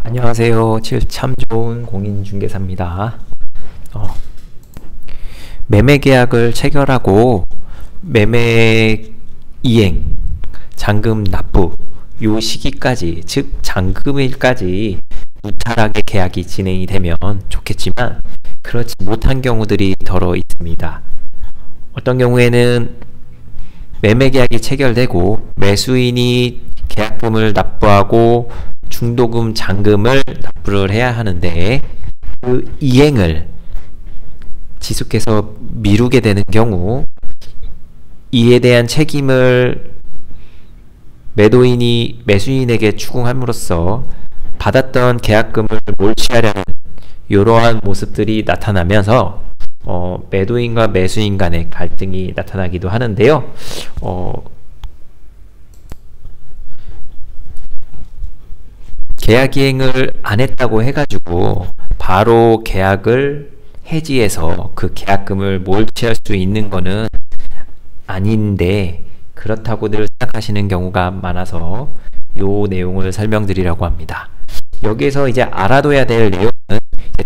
안녕하세요. 참 좋은 공인중개사입니다. 매매 계약을 체결하고 매매 이행, 잔금 납부 요 시기까지, 즉 잔금일까지 무탈하게 계약이 진행이 되면 좋겠지만 그렇지 못한 경우들이 더러 있습니다. 어떤 경우에는 매매 계약이 체결되고 매수인이 계약금을 납부하고 중도금, 잔금을 납부를 해야 하는데 그 이행을 지속해서 미루게 되는 경우 이에 대한 책임을 매도인이 매수인에게 추궁함으로써 받았던 계약금을 몰취하려는 이러한 모습들이 나타나면서 매도인과 매수인 간의 갈등이 나타나기도 하는데요. 계약 이행을 안 했다고 해가지고 바로 계약을 해지해서 그 계약금을 몰취할 수 있는 거는 아닌데 그렇다고들 생각하시는 경우가 많아서 요 내용을 설명드리려고 합니다. 여기에서 이제 알아둬야 될 내용은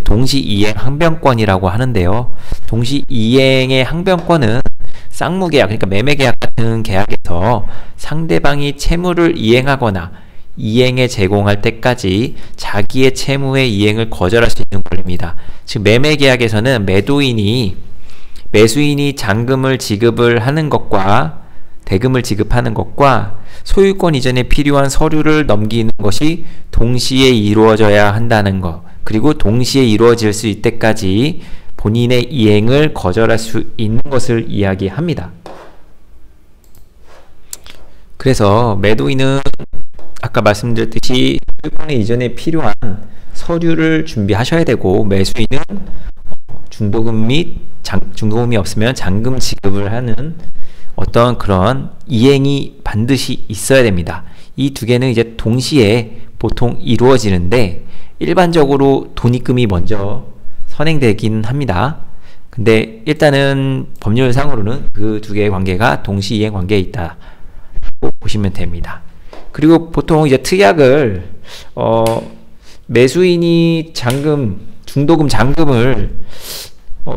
동시이행 항변권이라고 하는데요. 동시이행의 항변권은 쌍무계약, 그러니까 매매계약 같은 계약에서 상대방이 채무를 이행하거나 이행에 제공할 때까지 자기의 채무의 이행을 거절할 수 있는 권리입니다. 즉 매매계약에서는 매수인이 잔금을 지급을 하는 것과 대금을 지급하는 것과 소유권 이전에 필요한 서류를 넘기는 것이 동시에 이루어져야 한다는 것, 그리고 동시에 이루어질 수 있을 때까지 본인의 이행을 거절할 수 있는 것을 이야기합니다. 그래서 매도인은 아까 말씀드렸듯이 소유권 이전에 필요한 서류를 준비하셔야 되고 매수인은 중도금 및 중도금이 없으면 잔금 지급을 하는 어떤 그런 이행이 반드시 있어야 됩니다. 이 두 개는 이제 동시에 보통 이루어지는데 일반적으로 돈입금이 먼저 선행되긴 합니다. 근데 일단은 법률상으로는 그 두 개의 관계가 동시 이행 관계에 있다고 보시면 됩니다. 그리고 보통 이제 특약을 매수인이 중도금 잔금을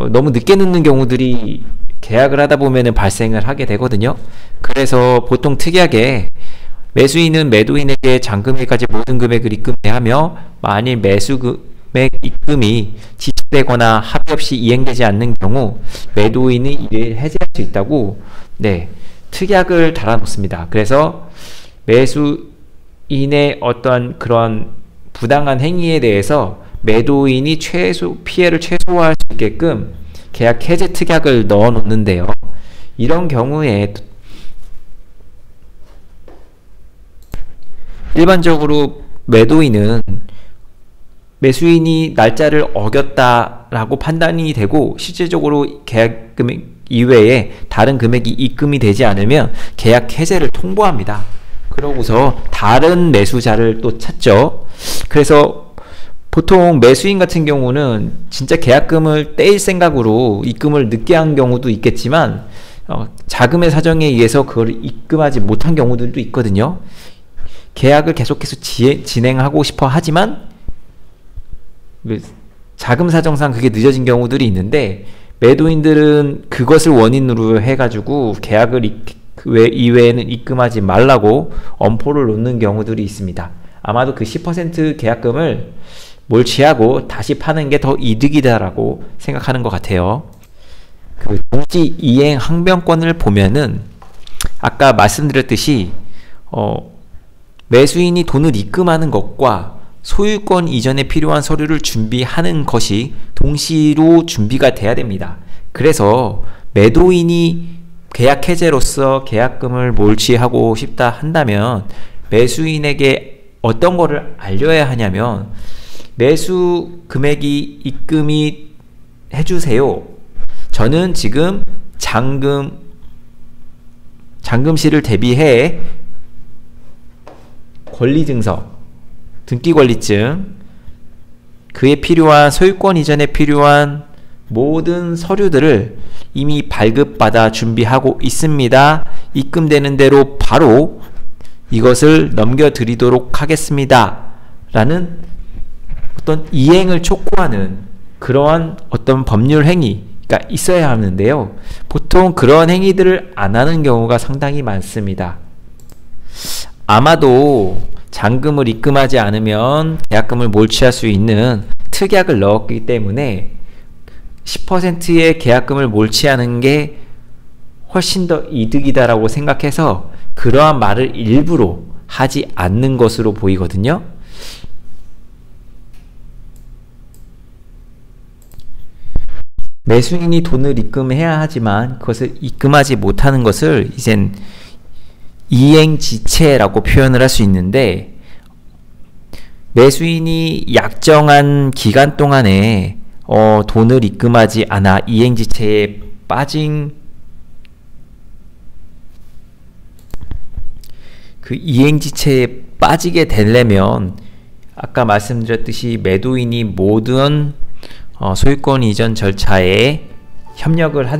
너무 늦게 넣는 경우들이 계약을 하다 보면은 발생을 하게 되거든요. 그래서 보통 특약에 매수인은 매도인에게 잔금일까지 모든 금액을 입금해야 하며 만일 매수 금액 입금이 지체되거나 합의 없이 이행되지 않는 경우 매도인이 이를 해지할 수 있다고 특약을 달아놓습니다. 그래서 매수인의 어떤 그런 부당한 행위에 대해서 매도인이 피해를 최소화할 수 있게끔 계약 해제 특약을 넣어 놓는데요. 이런 경우에 일반적으로 매도인은 매수인이 날짜를 어겼다라고 판단이 되고 실질적으로 계약 금액 이외에 다른 금액이 입금이 되지 않으면 계약 해제를 통보합니다. 그러고서 다른 매수자를 또 찾죠. 그래서 보통 매수인 같은 경우는 진짜 계약금을 떼일 생각으로 입금을 늦게 한 경우도 있겠지만 자금의 사정에 의해서 그걸 입금하지 못한 경우들도 있거든요. 계약을 계속해서 진행하고 싶어 하지만 자금 사정상 그게 늦어진 경우들이 있는데 매도인들은 그것을 원인으로 해가지고 계약을 이외에는 입금하지 말라고 엄포를 놓는 경우들이 있습니다. 아마도 그 10% 계약금을 몰취하고 다시 파는 게 더 이득이다라고 생각하는 것 같아요. 그 동시 이행 항변권을 보면은 아까 말씀드렸듯이 매수인이 돈을 입금하는 것과 소유권 이전에 필요한 서류를 준비하는 것이 동시로 준비가 돼야 됩니다. 그래서 매도인이 계약 해제로서 계약금을 몰취하고 싶다 한다면 매수인에게 어떤 거를 알려야 하냐면 매수 금액이 입금이 해주세요. 저는 지금 잔금시를 대비해 권리증서, 등기권리증, 그에 필요한 소유권 이전에 필요한 모든 서류들을 이미 발급받아 준비하고 있습니다. 입금되는 대로 바로 이것을 넘겨드리도록 하겠습니다. 라는 어떤 이행을 촉구하는 그러한 어떤 법률 행위가 있어야 하는데요. 보통 그런 행위들을 안 하는 경우가 상당히 많습니다. 아마도 잔금을 입금하지 않으면 계약금을 몰취할 수 있는 특약을 넣었기 때문에 10%의 계약금을 몰취하는 게 훨씬 더 이득이다라고 생각해서 그러한 말을 일부러 하지 않는 것으로 보이거든요. 매수인이 돈을 입금해야 하지만 그것을 입금하지 못하는 것을 이젠 이행지체라고 표현을 할 수 있는데, 매수인이 약정한 기간 동안에 돈을 입금하지 않아 이행지체에 빠진 그 이행지체에 빠지게 되려면 아까 말씀드렸듯이 매도인이 모든 소유권 이전 절차에 협력을 한